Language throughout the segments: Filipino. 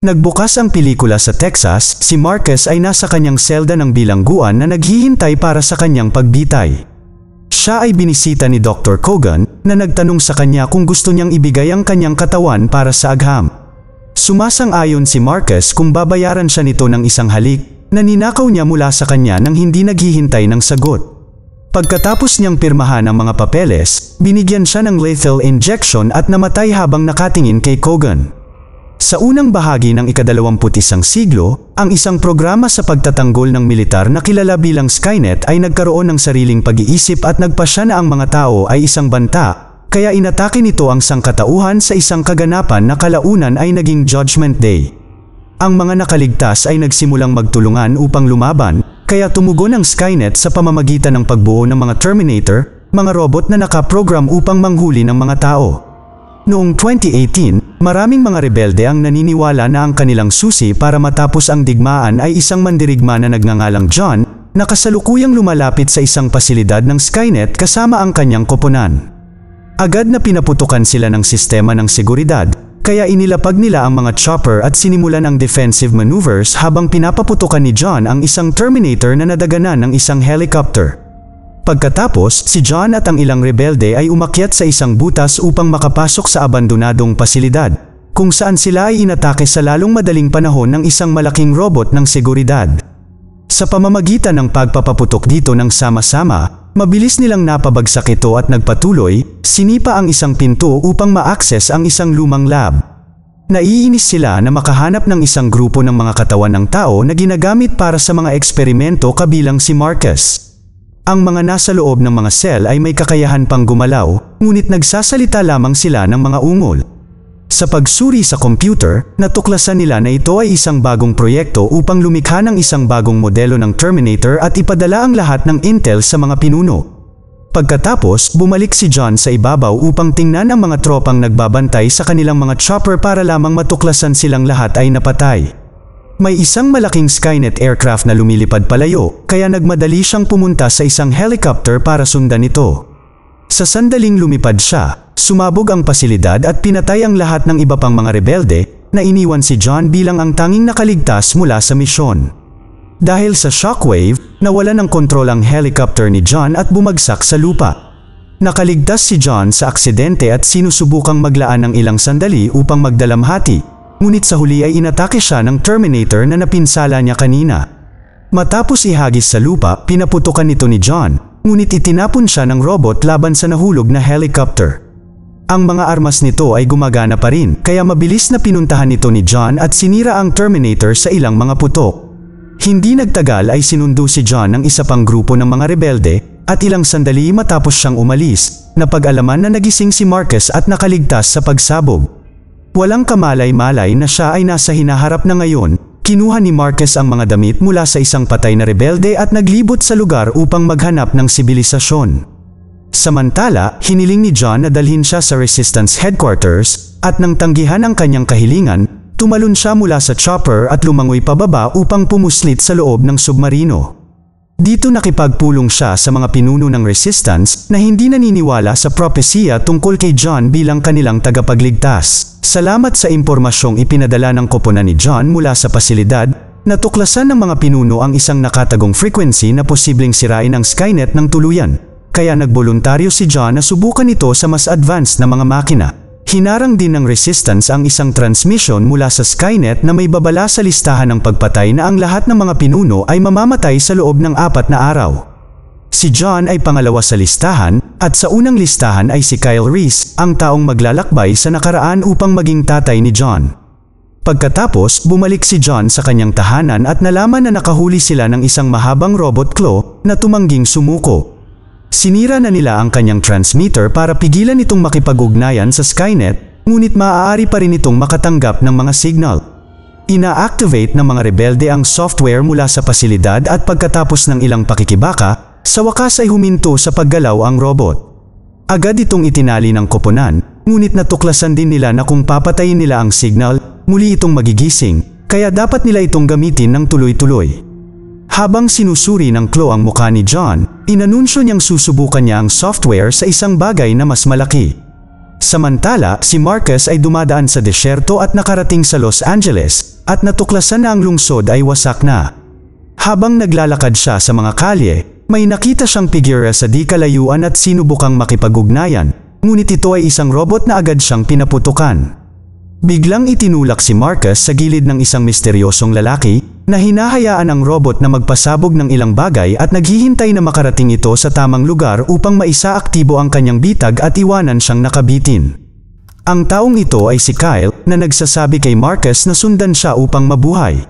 Nagbukas ang pelikula sa Texas, si Marcus ay nasa kanyang selda ng bilangguan na naghihintay para sa kanyang pagbitay. Siya ay binisita ni Dr. Kogan na nagtanong sa kanya kung gusto niyang ibigay ang kanyang katawan para sa agham. Sumasang-ayon si Marcus kung babayaran siya nito ng isang halik na ninakaw niya mula sa kanya nang hindi naghihintay ng sagot. Pagkatapos niyang pirmahan ang mga papeles, binigyan siya ng lethal injection at namatay habang nakatingin kay Kogan. Sa unang bahagi ng ika-21 siglo, ang isang programa sa pagtatanggol ng militar na kilala bilang Skynet ay nagkaroon ng sariling pag-iisip at nagpasya na ang mga tao ay isang banta, kaya inatake nito ang sangkatauhan sa isang kaganapan na kalaunan ay naging Judgment Day. Ang mga nakaligtas ay nagsimulang magtulungan upang lumaban, kaya tumugon ang Skynet sa pamamagitan ng pagbuo ng mga Terminator, mga robot na nakaprogram upang manghuli ng mga tao. Noong 2018, maraming mga rebelde ang naniniwala na ang kanilang susi para matapos ang digmaan ay isang mandirigma na nagngangalang John, na kasalukuyang lumalapit sa isang pasilidad ng Skynet kasama ang kanyang koponan. Agad na pinaputukan sila ng sistema ng seguridad, kaya inilapag nila ang mga chopper at sinimulan ang defensive maneuvers habang pinapaputukan ni John ang isang Terminator na nadaganan ng isang helicopter. Pagkatapos, si John at ang ilang rebelde ay umakyat sa isang butas upang makapasok sa abandonadong pasilidad, kung saan sila ay inatake sa lalong madaling panahon ng isang malaking robot ng seguridad. Sa pamamagitan ng pagpapaputok dito ng sama-sama, mabilis nilang napabagsak ito at nagpatuloy, sinipa ang isang pinto upang ma-access ang isang lumang lab. Naiinis sila na makahanap ng isang grupo ng mga katawan ng tao na ginagamit para sa mga eksperimento kabilang si Marcus. Ang mga nasa loob ng mga cell ay may kakayahan pang gumalaw, ngunit nagsasalita lamang sila ng mga ungol. Sa pagsuri sa computer, natuklasan nila na ito ay isang bagong proyekto upang lumikha ng isang bagong modelo ng Terminator at ipadala ang lahat ng intel sa mga pinuno. Pagkatapos, bumalik si John sa ibabaw upang tingnan ang mga tropang nagbabantay sa kanilang mga chopper para lamang matuklasan silang lahat ay napatay. May isang malaking Skynet aircraft na lumilipad palayo, kaya nagmadali siyang pumunta sa isang helicopter para sundan ito. Sa sandaling lumipad siya, sumabog ang pasilidad at pinatay ang lahat ng iba pang mga rebelde, na iniwan si John bilang ang tanging nakaligtas mula sa misyon. Dahil sa shockwave, nawalan ng kontrol ang helicopter ni John at bumagsak sa lupa. Nakaligtas si John sa aksidente at sinusubukang maglaan ng ilang sandali upang magdalamhati, ngunit sa huli ay inatake siya ng Terminator na napinsala niya kanina. Matapos ihagis sa lupa, pinaputukan nito ni John, ngunit itinapon siya ng robot laban sa nahulog na helicopter. Ang mga armas nito ay gumagana pa rin, kaya mabilis na pinuntahan nito ni John at sinira ang Terminator sa ilang mga putok. Hindi nagtagal ay sinundo si John ng isa pang grupo ng mga rebelde, at ilang sandali matapos siyang umalis, napag-alaman na nagising si Marcus at nakaligtas sa pagsabog. Walang kamalay-malay na siya ay nasa hinaharap na ngayon, kinuha ni Marcus ang mga damit mula sa isang patay na rebelde at naglibot sa lugar upang maghanap ng sibilisasyon. Samantala, hiniling ni John na dalhin siya sa Resistance Headquarters, at nang tanggihan ang kanyang kahilingan, tumalon siya mula sa chopper at lumangoy pababa upang pumuslit sa loob ng submarino. Dito nakipagpulong siya sa mga pinuno ng Resistance na hindi naniniwala sa propesiya tungkol kay John bilang kanilang tagapagligtas. Salamat sa impormasyong ipinadala ng koponan ni John mula sa pasilidad, natuklasan ng mga pinuno ang isang nakatagong frequency na posibleng sirain ang Skynet ng tuluyan. Kaya nagboluntaryo si John na subukan ito sa mas advanced na mga makina. Hinarang din ng Resistance ang isang transmission mula sa Skynet na may babala sa listahan ng pagpatay na ang lahat ng mga pinuno ay mamamatay sa loob ng 4 na araw. Si John ay pangalawa sa listahan, at sa unang listahan ay si Kyle Reese, ang taong maglalakbay sa nakaraan upang maging tatay ni John. Pagkatapos, bumalik si John sa kanyang tahanan at nalaman na nakahuli sila ng isang mahabang robot claw na tumangging sumuko. Sinira na nila ang kanyang transmitter para pigilan itong makipag-ugnayan sa Skynet, ngunit maaari pa rin itong makatanggap ng mga signal. Ina-activate ng mga rebelde ang software mula sa pasilidad at pagkatapos ng ilang pakikibaka, sa wakas ay huminto sa paggalaw ang robot. Agad itong itinali ng koponan, ngunit natuklasan din nila na kung papatayin nila ang signal, muli itong magigising, kaya dapat nila itong gamitin ng tuloy-tuloy. Habang sinusuri ng claw ang mukha ni John, inanunsyo niyang susubukan niya ang software sa isang bagay na mas malaki. Samantala, si Marcus ay dumadaan sa desyerto at nakarating sa Los Angeles, at natuklasan na ang lungsod ay wasak na. Habang naglalakad siya sa mga kalye, may nakita siyang figura sa di kalayuan at sinubukang makipag-ugnayan, ngunit ito ay isang robot na agad siyang pinaputukan. Biglang itinulak si Marcus sa gilid ng isang misteryosong lalaki, na hinahayaan ang robot na magpasabog ng ilang bagay at naghihintay na makarating ito sa tamang lugar upang maisaaktibo ang kanyang bitag at iwanan siyang nakabitin. Ang taong ito ay si Kyle, na nagsasabi kay Marcus na sundan siya upang mabuhay.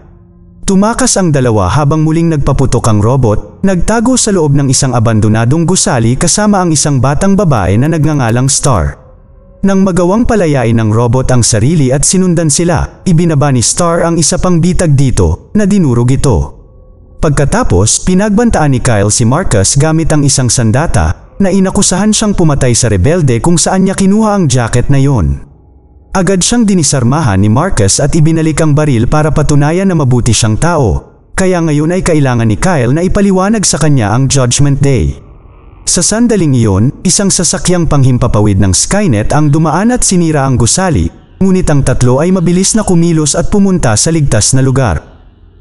Tumakas ang dalawa habang muling nagpaputok ang robot, nagtago sa loob ng isang abandonadong gusali kasama ang isang batang babae na nagngangalang Star. Nang magawang palayain ng robot ang sarili at sinundan sila, ibinaba ni Star ang isa pang bitag dito, na dinurog ito. Pagkatapos, pinagbantaan ni Kyle si Marcus gamit ang isang sandata, na inakusahan siyang pumatay sa rebelde kung saan niya kinuha ang jacket na yon. Agad siyang dinisarmahan ni Marcus at ibinalik ang baril para patunayan na mabuti siyang tao, kaya ngayon ay kailangan ni Kyle na ipaliwanag sa kanya ang Judgment Day. Sa sandaling iyon, isang sasakyang panghimpapawid ng Skynet ang dumaan at sinira ang gusali, ngunit ang tatlo ay mabilis na kumilos at pumunta sa ligtas na lugar.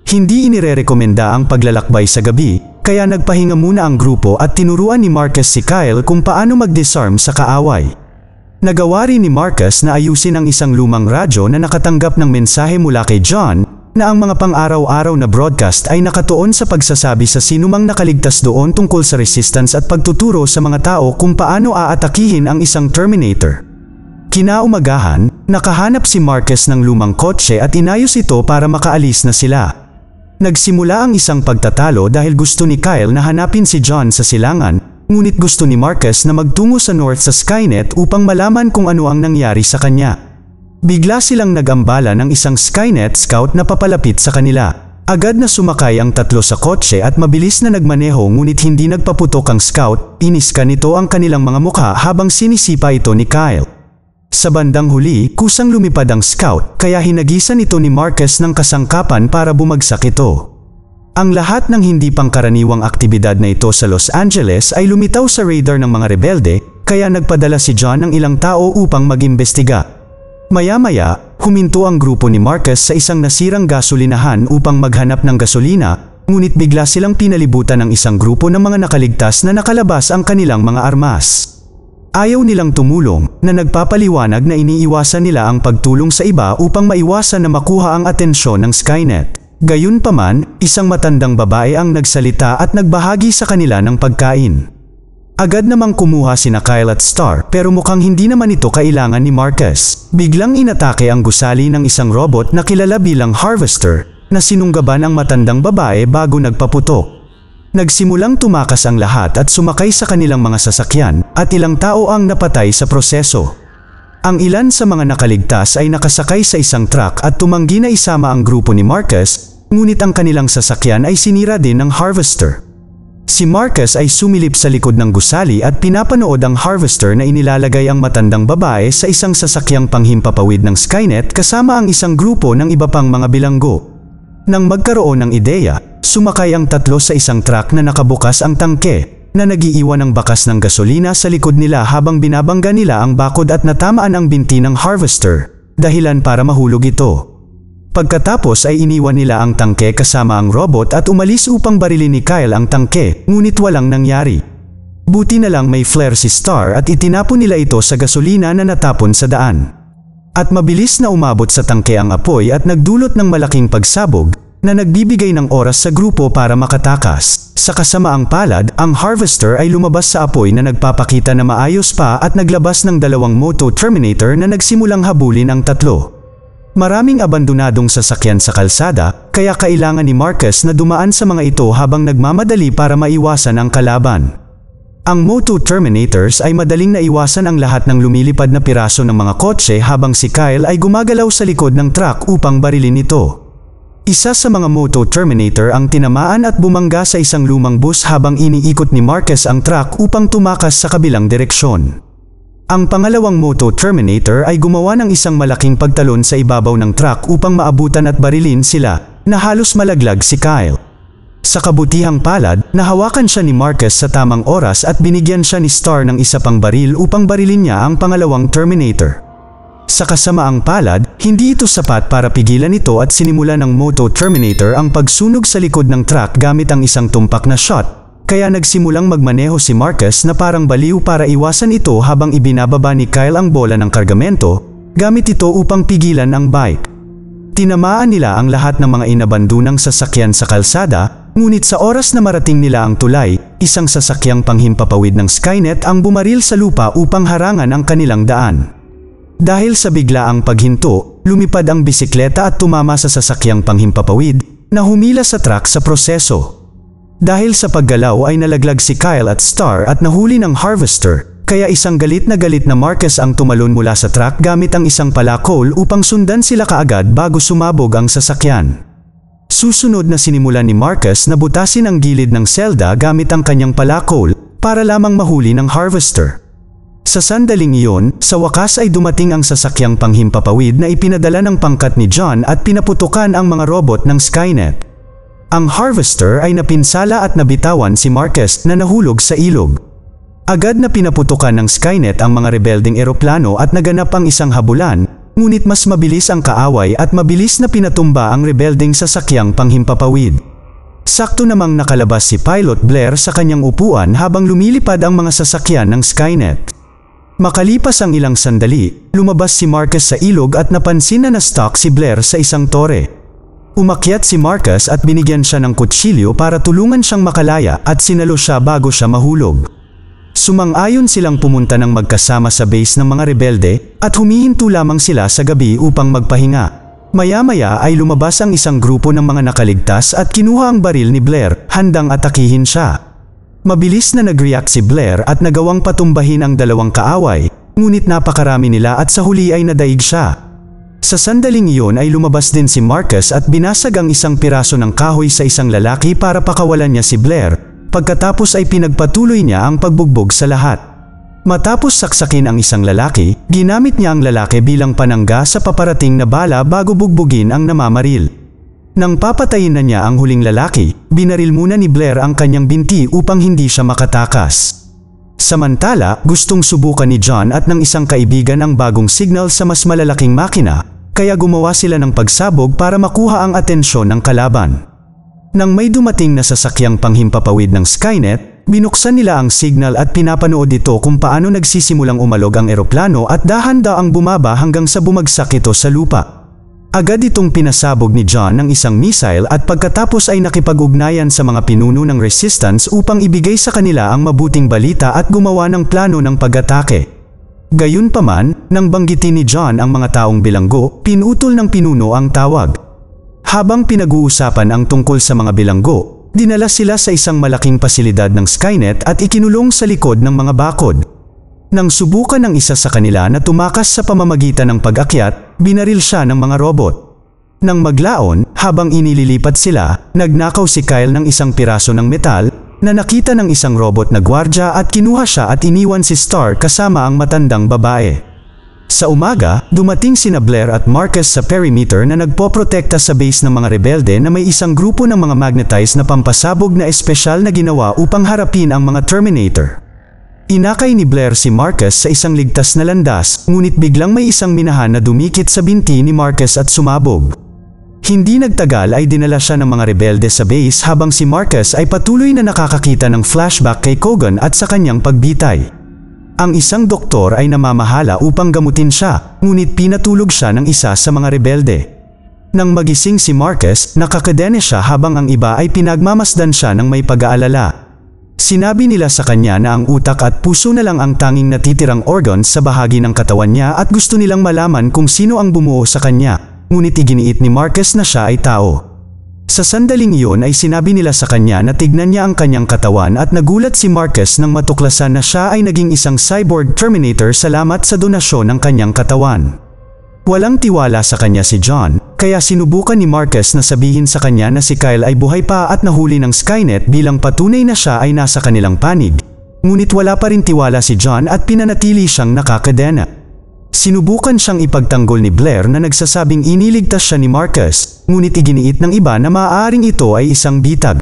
Hindi inirerekomenda ang paglalakbay sa gabi, kaya nagpahinga muna ang grupo at tinuruan ni Marcus si Kyle kung paano mag-disarm sa kaaway. Nagawa rin ni Marcus na ayusin ang isang lumang radyo na nakatanggap ng mensahe mula kay John, na ang mga pang-araw-araw na broadcast ay nakatuon sa pagsasabi sa sinumang nakaligtas doon tungkol sa resistance at pagtuturo sa mga tao kung paano aatakihin ang isang Terminator. Kinaumagahan, nakahanap si Marcus ng lumang kotse at inayos ito para makaalis na sila. Nagsimula ang isang pagtatalo dahil gusto ni Kyle na hanapin si John sa silangan, ngunit gusto ni Marcus na magtungo sa North sa Skynet upang malaman kung ano ang nangyari sa kanya. Bigla silang nagambala ng isang Skynet scout na papalapit sa kanila. Agad na sumakay ang tatlo sa kotse at mabilis na nagmaneho ngunit hindi nagpaputok ang scout, iniska nito ang kanilang mga mukha habang sinisipa ito ni Kyle. Sa bandang huli, kusang lumipad ang scout kaya hinagisan ito ni Marcus ng kasangkapan para bumagsak ito. Ang lahat ng hindi pangkaraniwang aktibidad na ito sa Los Angeles ay lumitaw sa radar ng mga rebelde, kaya nagpadala si John ng ilang tao upang mag-imbestiga. Maya-maya, huminto ang grupo ni Marcus sa isang nasirang gasolinahan upang maghanap ng gasolina, ngunit bigla silang pinalibutan ng isang grupo ng mga nakaligtas na nakalabas ang kanilang mga armas. Ayaw nilang tumulong, na nagpapaliwanag na iniiwasan nila ang pagtulong sa iba upang maiwasan na makuha ang atensyon ng Skynet. Gayunpaman, isang matandang babae ang nagsalita at nagbahagi sa kanila ng pagkain. Agad namang kumuha sina Kyle at Star pero mukhang hindi naman ito kailangan ni Marcus. Biglang inatake ang gusali ng isang robot na kilala bilang Harvester, na sinunggaban ang matandang babae bago nagpaputok. Nagsimulang tumakas ang lahat at sumakay sa kanilang mga sasakyan, at ilang tao ang napatay sa proseso. Ang ilan sa mga nakaligtas ay nakasakay sa isang truck at tumanggi na isama ang grupo ni Marcus, ngunit ang kanilang sasakyan ay sinira din ng Harvester. Si Marcus ay sumilip sa likod ng gusali at pinapanood ang Harvester na inilalagay ang matandang babae sa isang sasakyang panghimpapawid ng Skynet kasama ang isang grupo ng iba pang mga bilanggo. Nang magkaroon ng ideya, sumakay ang tatlo sa isang truck na nakabukas ang tangke, na nagiiwan ng bakas ng gasolina sa likod nila habang binabangga nila ang bakod at natamaan ang binti ng Harvester, dahilan para mahulog ito. Pagkatapos ay iniwan nila ang tangke kasama ang robot at umalis upang barilin ni Kyle ang tangke, ngunit walang nangyari. Buti na lang may flare si Star at itinapon nila ito sa gasolina na natapon sa daan. At mabilis na umabot sa tangke ang apoy at nagdulot ng malaking pagsabog, na nagbibigay ng oras sa grupo para makatakas. Sa kasamaang palad, ang Harvester ay lumabas sa apoy na nagpapakita na maayos pa at naglabas ng dalawang Moto Terminator na nagsimulang habulin ang tatlo. Maraming abandonadong sasakyan sa kalsada, kaya kailangan ni Marcus na dumaan sa mga ito habang nagmamadali para maiwasan ang kalaban. Ang Moto Terminators ay madaling naiwasan ang lahat ng lumilipad na piraso ng mga kotse habang si Kyle ay gumagalaw sa likod ng truck upang barilin ito. Isa sa mga Moto Terminator ang tinamaan at bumangga sa isang lumang bus habang iniikot ni Marcus ang truck upang tumakas sa kabilang direksyon. Ang pangalawang Moto Terminator ay gumawa ng isang malaking pagtalon sa ibabaw ng truck upang maabutan at barilin sila, na halos malaglag si Kyle. Sa kabutihang palad, nahawakan siya ni Marcus sa tamang oras at binigyan siya ni Star ng isa pang baril upang barilin niya ang pangalawang Terminator. Sa kasamaang palad, hindi ito sapat para pigilan ito at sinimula ng Moto Terminator ang pagsunog sa likod ng truck gamit ang isang tumpak na shot, kaya nagsimulang magmaneho si Marcus na parang baliw para iwasan ito habang ibinababa ni Kyle ang bola ng kargamento, gamit ito upang pigilan ang bike. Tinamaan nila ang lahat ng mga inabandunang sasakyan sa kalsada, ngunit sa oras na marating nila ang tulay, isang sasakyang panghimpapawid ng Skynet ang bumaril sa lupa upang harangan ang kanilang daan. Dahil sa biglaang paghinto, lumipad ang bisikleta at tumama sa sasakyang panghimpapawid na humila sa truck sa proseso. Dahil sa paggalaw ay nalaglag si Kyle at Star at nahuli ng harvester, kaya isang galit na Marcus ang tumalon mula sa truck gamit ang isang palakol upang sundan sila kaagad bago sumabog ang sasakyan. Susunod na sinimulan ni Marcus na butasin ang gilid ng selda gamit ang kanyang palakol para lamang mahuli ng harvester. Sa sandaling iyon, sa wakas ay dumating ang sasakyang panghimpapawid na ipinadala ng pangkat ni John at pinaputukan ang mga robot ng Skynet. Ang harvester ay napinsala at nabitawan si Marcus na nahulog sa ilog. Agad na pinaputukan ng Skynet ang mga rebelding eroplano at naganap ang isang habulan, ngunit mas mabilis ang kaaway at mabilis na pinatumba ang rebelding sasakyang panghimpapawid. Sakto namang nakalabas si Pilot Blair sa kanyang upuan habang lumilipad ang mga sasakyan ng Skynet. Makalipas ang ilang sandali, lumabas si Marcus sa ilog at napansin na na-stuck si Blair sa isang tore. Umakyat si Marcus at binigyan siya ng kutsilyo para tulungan siyang makalaya at sinalo siya bago siya mahulog. Sumang-ayon silang pumunta ng magkasama sa base ng mga rebelde at humihinto lamang sila sa gabi upang magpahinga. Maya-maya ay lumabas ang isang grupo ng mga nakaligtas at kinuha ang baril ni Blair, handang atakihin siya. Mabilis na nag-react si Blair at nagawang patumbahin ang dalawang kaaway, ngunit napakarami nila at sa huli ay nadaig siya. Sa sandaling iyon ay lumabas din si Marcus at binasag ang isang piraso ng kahoy sa isang lalaki para pakawalan niya si Blair. Pagkatapos ay pinagpatuloy niya ang pagbugbog sa lahat. Matapos saksakin ang isang lalaki, ginamit niya ang lalaki bilang panangga sa paparating na bala bago bugbugin ang namamaril. Nang papatayin na niya ang huling lalaki, binaril muna ni Blair ang kanyang binti upang hindi siya makatakas. Samantala, gustong subukan ni John at ng isang kaibigan ang bagong signal sa mas malalaking makina, kaya gumawa sila ng pagsabog para makuha ang atensyon ng kalaban. Nang may dumating na sasakyang panghimpapawid ng Skynet, binuksan nila ang signal at pinapanood ito kung paano nagsisimulang umalog ang eroplano at dahan-daang bumaba hanggang sa bumagsak ito sa lupa. Agad itong pinasabog ni John ng isang missile at pagkatapos ay nakipag-ugnayan sa mga pinuno ng Resistance upang ibigay sa kanila ang mabuting balita at gumawa ng plano ng pag-atake. Gayunpaman, nang banggitin ni John ang mga taong bilanggo, pinutol ng pinuno ang tawag. Habang pinag-uusapan ang tungkol sa mga bilanggo, dinala sila sa isang malaking pasilidad ng Skynet at ikinulong sa likod ng mga bakod. Nang subukan ng isa sa kanila na tumakas sa pamamagitan ng pag-akyat, binaril siya ng mga robot. Nang maglaon, habang inililipat sila, nagnakaw si Kyle ng isang piraso ng metal na nakita ng isang robot na gwardya at kinuha siya at iniwan si Star kasama ang matandang babae. Sa umaga, dumating sina Blair at Marcus sa perimeter na nagpoprotekta sa base ng mga rebelde na may isang grupo ng mga magnetized na pampasabog na espesyal na ginawa upang harapin ang mga Terminator. Inakay ni Blair si Marcus sa isang ligtas na landas, ngunit biglang may isang minahan na dumikit sa binti ni Marcus at sumabog. Hindi nagtagal ay dinala siya ng mga rebelde sa base habang si Marcus ay patuloy na nakakakita ng flashback kay Cogan at sa kanyang pagbitay. Ang isang doktor ay namamahala upang gamutin siya, ngunit pinatulog siya ng isa sa mga rebelde. Nang magising si Marcus, nakakadene siya habang ang iba ay pinagmamasdan siya ng may pag-aalala. Sinabi nila sa kanya na ang utak at puso na lang ang tanging natitirang organs sa bahagi ng katawan niya at gusto nilang malaman kung sino ang bumuo sa kanya, ngunit iginiit ni Marcus na siya ay tao. Sa sandaling iyon ay sinabi nila sa kanya na tignan niya ang kanyang katawan at nagulat si Marcus nang matuklasan na siya ay naging isang cyborg Terminator salamat sa donasyon ng kanyang katawan. Walang tiwala sa kanya si John, kaya sinubukan ni Marcus na sabihin sa kanya na si Kyle ay buhay pa at nahuli ng Skynet bilang patunay na siya ay nasa kanilang panig. Ngunit wala pa rin tiwala si John at pinanatili siyang nakakadena. Sinubukan siyang ipagtanggol ni Blair na nagsasabing iniligtas siya ni Marcus, ngunit iginiit ng iba na maaaring ito ay isang bitag.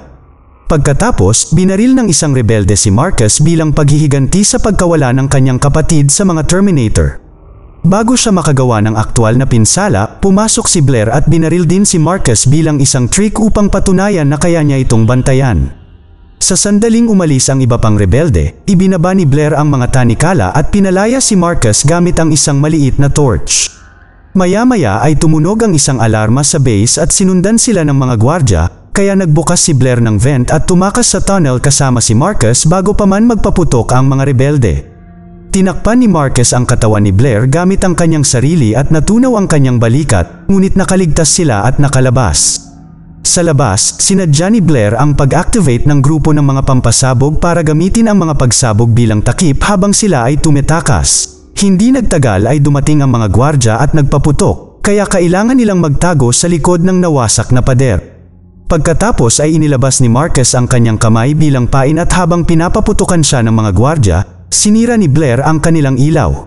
Pagkatapos, binaril ng isang rebelde si Marcus bilang paghihiganti sa pagkawala ng kanyang kapatid sa mga Terminator. Bago siya makagawa ng aktwal na pinsala, pumasok si Blair at binaril din si Marcus bilang isang trick upang patunayan na kaya niya itong bantayan. Sa sandaling umalis ang iba pang rebelde, ibinaba ni Blair ang mga tanikala at pinalaya si Marcus gamit ang isang maliit na torch. Maya-maya ay tumunog ang isang alarma sa base at sinundan sila ng mga gwardya, kaya nagbukas si Blair ng vent at tumakas sa tunnel kasama si Marcus bago pa man magpaputok ang mga rebelde. Tinakpan ni Marcus ang katawan ni Blair gamit ang kanyang sarili at natunaw ang kanyang balikat, ngunit nakaligtas sila at nakalabas. Sa labas, sinadya ni Blair ang pag-activate ng grupo ng mga pampasabog para gamitin ang mga pagsabog bilang takip habang sila ay tumetakas. Hindi nagtagal ay dumating ang mga gwardya at nagpaputok, kaya kailangan nilang magtago sa likod ng nawasak na pader. Pagkatapos ay inilabas ni Marcus ang kanyang kamay bilang pain at habang pinapaputukan siya ng mga gwardya, sinira ni Blair ang kanilang ilaw.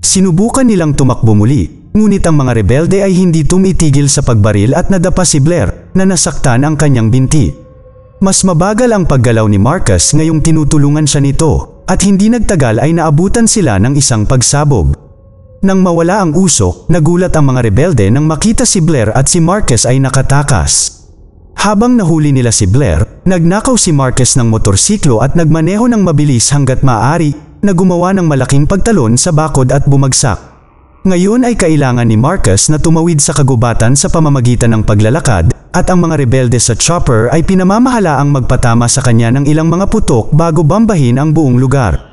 Sinubukan nilang tumakbo muli, ngunit ang mga rebelde ay hindi tumitigil sa pagbaril at nadapa si Blair, na nasaktan ang kanyang binti. Mas mabagal ang paggalaw ni Marcus ngayong tinutulungan siya nito, at hindi nagtagal ay naabutan sila ng isang pagsabog. Nang mawala ang usok, nagulat ang mga rebelde nang makita si Blair at si Marcus ay nakatakas. Habang nahuli nila si Blair, nagnakaw si Marcus ng motorsiklo at nagmaneho ng mabilis hanggat maaari, na gumawa ng malaking pagtalon sa bakod at bumagsak. Ngayon ay kailangan ni Marcus na tumawid sa kagubatan sa pamamagitan ng paglalakad, at ang mga rebelde sa chopper ay pinamamahalaang magpatama sa kanya ng ilang mga putok bago bambahin ang buong lugar.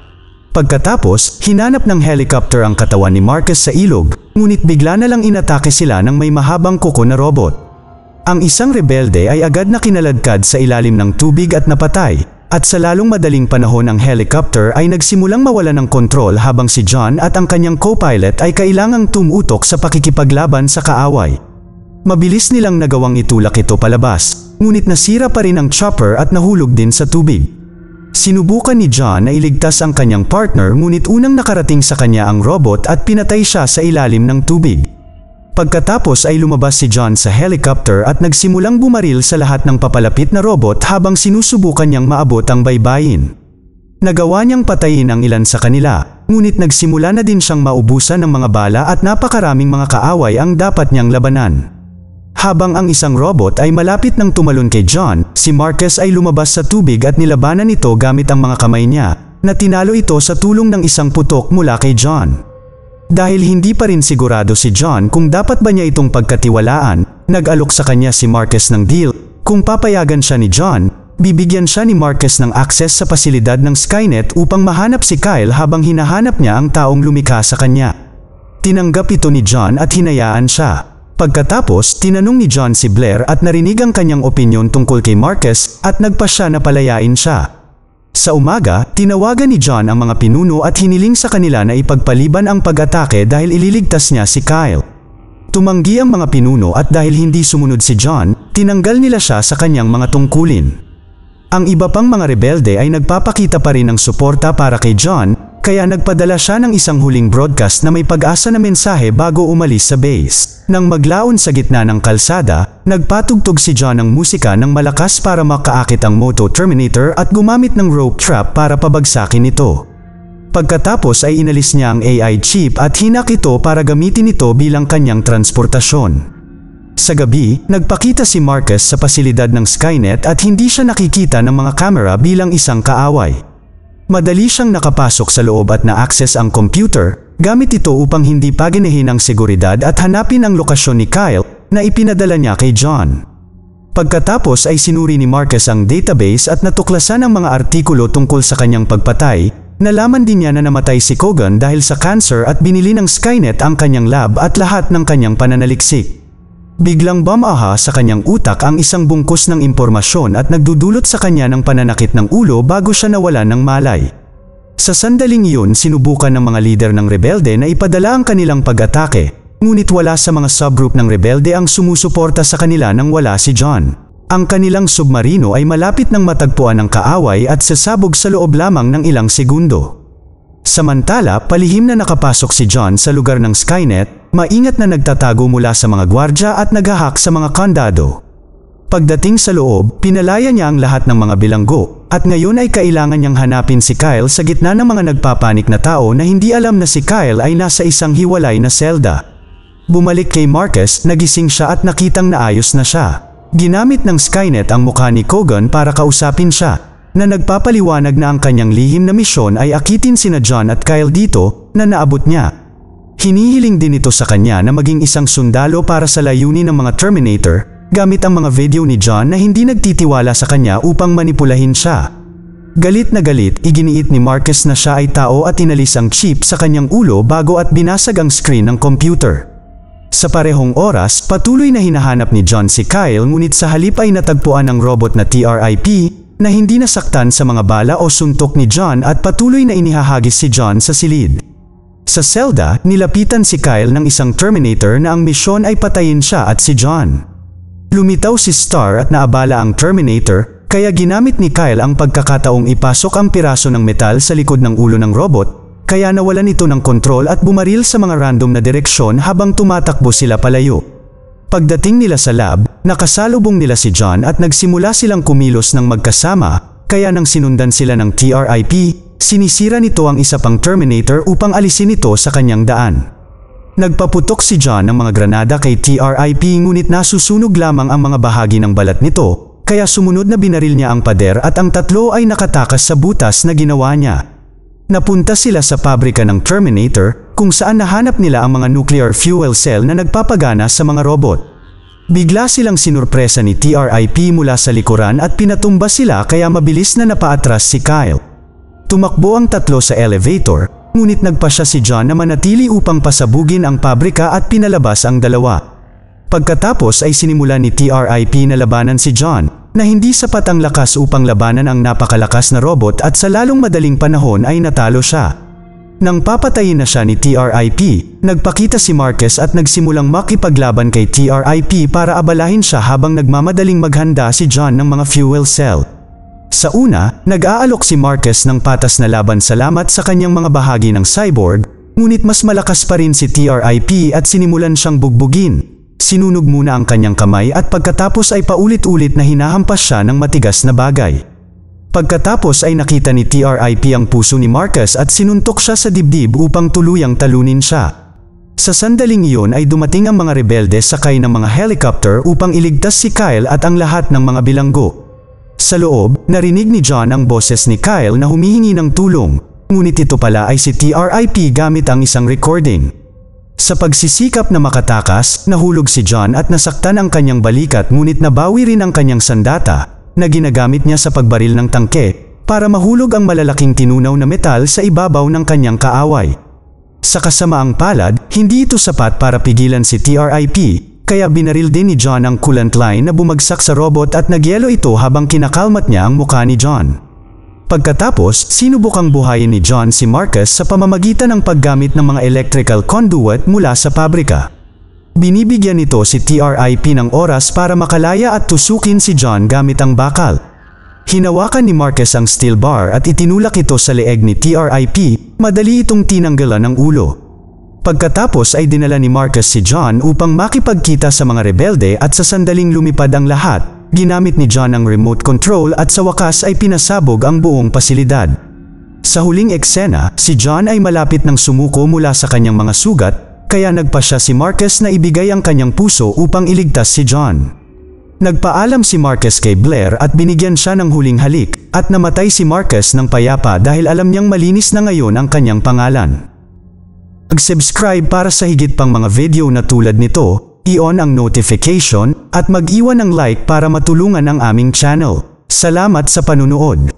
Pagkatapos, hinanap ng helicopter ang katawan ni Marcus sa ilog, ngunit bigla na lang inatake sila ng may mahabang kuko na robot. Ang isang rebelde ay agad na kinaladkad sa ilalim ng tubig at napatay, at sa lalong madaling panahon ang helicopter ay nagsimulang mawala ng kontrol habang si John at ang kanyang co-pilot ay kailangang tumutok sa pakikipaglaban sa kaaway. Mabilis nilang nagawang itulak ito palabas, ngunit nasira pa rin ang chopper at nahulog din sa tubig. Sinubukan ni John na iligtas ang kanyang partner ngunit unang nakarating sa kanya ang robot at pinatay siya sa ilalim ng tubig. Pagkatapos ay lumabas si John sa helicopter at nagsimulang bumaril sa lahat ng papalapit na robot habang sinusubukan niyang maabot ang baybayin. Nagawa niyang patayin ang ilan sa kanila, ngunit nagsimula na din siyang maubusan ng mga bala at napakaraming mga kaaway ang dapat niyang labanan. Habang ang isang robot ay malapit nang tumalon kay John, si Marcus ay lumabas sa tubig at nilabanan ito gamit ang mga kamay niya, na tinalo ito sa tulong ng isang putok mula kay John. Dahil hindi pa rin sigurado si John kung dapat ba niya itong pagkatiwalaan, nag-alok sa kanya si Marcus ng deal. Kung papayagan siya ni John, bibigyan siya ni Marcus ng access sa pasilidad ng Skynet upang mahanap si Kyle habang hinahanap niya ang taong lumikha sa kanya. Tinanggap ito ni John at hinayaan siya. Pagkatapos, tinanong ni John si Blair at narinig ang kanyang opinyon tungkol kay Marcus at nagpa siya na palayain siya. Sa umaga, tinawagan ni John ang mga pinuno at hiniling sa kanila na ipagpaliban ang pag-atake dahil ililigtas niya si Kyle. Tumanggi ang mga pinuno at dahil hindi sumunod si John, tinanggal nila siya sa kanyang mga tungkulin. Ang iba pang mga rebelde ay nagpapakita pa rin ng suporta para kay John, kaya nagpadala siya ng isang huling broadcast na may pag-asa na mensahe bago umalis sa base. Nang maglaon sa gitna ng kalsada, nagpatugtog si John ng musika ng malakas para makaakit ang Moto Terminator at gumamit ng rope trap para pabagsakin ito. Pagkatapos ay inalis niya ang AI chip at hinak ito para gamitin ito bilang kanyang transportasyon. Sa gabi, nagpakita si Marcus sa pasilidad ng Skynet at hindi siya nakikita ng mga kamera bilang isang kaaway. Madali siyang nakapasok sa loob at na-access ang computer, gamit ito upang hindi paginahin ang seguridad at hanapin ang lokasyon ni Kyle na ipinadala niya kay John. Pagkatapos ay sinuri ni Marcus ang database at natuklasan ang mga artikulo tungkol sa kanyang pagpatay. Nalaman din niya na namatay si Kogan dahil sa cancer at binili ng Skynet ang kanyang lab at lahat ng kanyang pananaliksik. Biglang bumaha sa kanyang utak ang isang bungkus ng impormasyon at nagdudulot sa kanya ng pananakit ng ulo bago siya nawalan ng malay. Sa sandaling iyon, sinubukan ng mga lider ng rebelde na ipadala ang kanilang pag-atake, ngunit wala sa mga subgroup ng rebelde ang sumusuporta sa kanila nang wala si John. Ang kanilang submarino ay malapit ng matagpuan ng kaaway at sasabog sa loob lamang ng ilang segundo. Samantala, palihim na nakapasok si John sa lugar ng Skynet, maingat na nagtatago mula sa mga gwardya at naghahak sa mga kandado. Pagdating sa loob, pinalaya niya ang lahat ng mga bilanggo, at ngayon ay kailangan niyang hanapin si Kyle sa gitna ng mga nagpapanik na tao na hindi alam na si Kyle ay nasa isang hiwalay na selda. Bumalik kay Marcus, nagising siya at nakitang naayos na siya. Ginamit ng Skynet ang mukha ni Cogan para kausapin siya, na nagpapaliwanag na ang kanyang lihim na misyon ay akitin sina John at Kyle dito, na naabot niya. Hinihiling din ito sa kanya na maging isang sundalo para sa layunin ng mga Terminator, gamit ang mga video ni John na hindi nagtitiwala sa kanya upang manipulahin siya. Galit na galit, iginiit ni Marcus na siya ay tao at inalis ang chip sa kanyang ulo bago at binasag ang screen ng computer. Sa parehong oras, patuloy na hinahanap ni John si Kyle, ngunit sa halip ay natagpuan ng robot na TRIP na hindi nasaktan sa mga bala o suntok ni John at patuloy na inihahagis si John sa silid. Sa selda, nilapitan si Kyle ng isang Terminator na ang misyon ay patayin siya at si John. Lumitaw si Star at naabala ang Terminator, kaya ginamit ni Kyle ang pagkakataong ipasok ang piraso ng metal sa likod ng ulo ng robot, kaya nawalan ito ng kontrol at bumaril sa mga random na direksyon habang tumatakbo sila palayo. Pagdating nila sa lab, nakasalubong nila si John at nagsimula silang kumilos ng magkasama, kaya nang sinundan sila ng TRIP, sinisira nito ang isa pang Terminator upang alisin ito sa kanyang daan. Nagpaputok si John ng mga granada kay TRIP, ngunit nasusunog lamang ang mga bahagi ng balat nito, kaya sumunod na binaril niya ang pader at ang tatlo ay nakatakas sa butas na ginawa niya. Napunta sila sa pabrika ng Terminator, kung saan nahanap nila ang mga nuclear fuel cell na nagpapagana sa mga robot. Bigla silang sinurpresa ni TRIP mula sa likuran at pinatumba sila, kaya mabilis na napaatras si Kyle. Tumakbo ang tatlo sa elevator, ngunit nagpasya si John na manatili upang pasabugin ang pabrika at pinalabas ang dalawa. Pagkatapos ay sinimula ni TRIP na labanan si John, na hindi sapat ang lakas upang labanan ang napakalakas na robot at sa lalong madaling panahon ay natalo siya. Nang papatayin na siya ni TRIP, nagpakita si Marcus at nagsimulang makipaglaban kay TRIP para abalahin siya habang nagmamadaling maghanda si John ng mga fuel cell. Sa una, nag-aalok si Marcus ng patas na laban salamat sa kanyang mga bahagi ng cyborg, ngunit mas malakas pa rin si TRIP at sinimulan siyang bugbugin. Sinunog muna ang kanyang kamay at pagkatapos ay paulit-ulit na hinahampas siya ng matigas na bagay. Pagkatapos ay nakita ni TRIP ang puso ni Marcus at sinuntok siya sa dibdib upang tuluyang talunin siya. Sa sandaling iyon ay dumating ang mga rebelde sakay ng mga helicopter upang iligtas si Kyle at ang lahat ng mga bilanggo. Sa loob, narinig ni John ang boses ni Kyle na humihingi ng tulong, ngunit ito pala ay si TRIP gamit ang isang recording. Sa pagsisikap na makatakas, nahulog si John at nasaktan ang kanyang balikat, ngunit nabawi rin ang kanyang sandata, na ginagamit niya sa pagbaril ng tangke, para mahulog ang malalaking tinunaw na metal sa ibabaw ng kanyang kaaway. Sa kasamaang palad, hindi ito sapat para pigilan si TRIP, kaya binaril din ni John ang coolant line na bumagsak sa robot at nagyelo ito habang kinakalmat niya ang mukha ni John. Pagkatapos, sinubukang buhayin ni John si Marcus sa pamamagitan ng paggamit ng mga electrical conduit mula sa pabrika. Binibigyan nito si TRIP ng oras para makalaya at tusukin si John gamit ang bakal. Hinawakan ni Marcus ang steel bar at itinulak ito sa leeg ni TRIP, madali itong tinanggalan ng ulo. Pagkatapos ay dinala ni Marcus si John upang makipagkita sa mga rebelde at sa sandaling lumipad ang lahat, ginamit ni John ang remote control at sa wakas ay pinasabog ang buong pasilidad. Sa huling eksena, si John ay malapit ng sumuko mula sa kanyang mga sugat, kaya nagpasya si Marcus na ibigay ang kanyang puso upang iligtas si John. Nagpaalam si Marcus kay Blair at binigyan siya ng huling halik, at namatay si Marcus ng payapa dahil alam niyang malinis na ngayon ang kanyang pangalan. Mag-subscribe para sa higit pang mga video na tulad nito, i-on ang notification, at mag-iwan ng like para matulungan ang aming channel. Salamat sa panunood.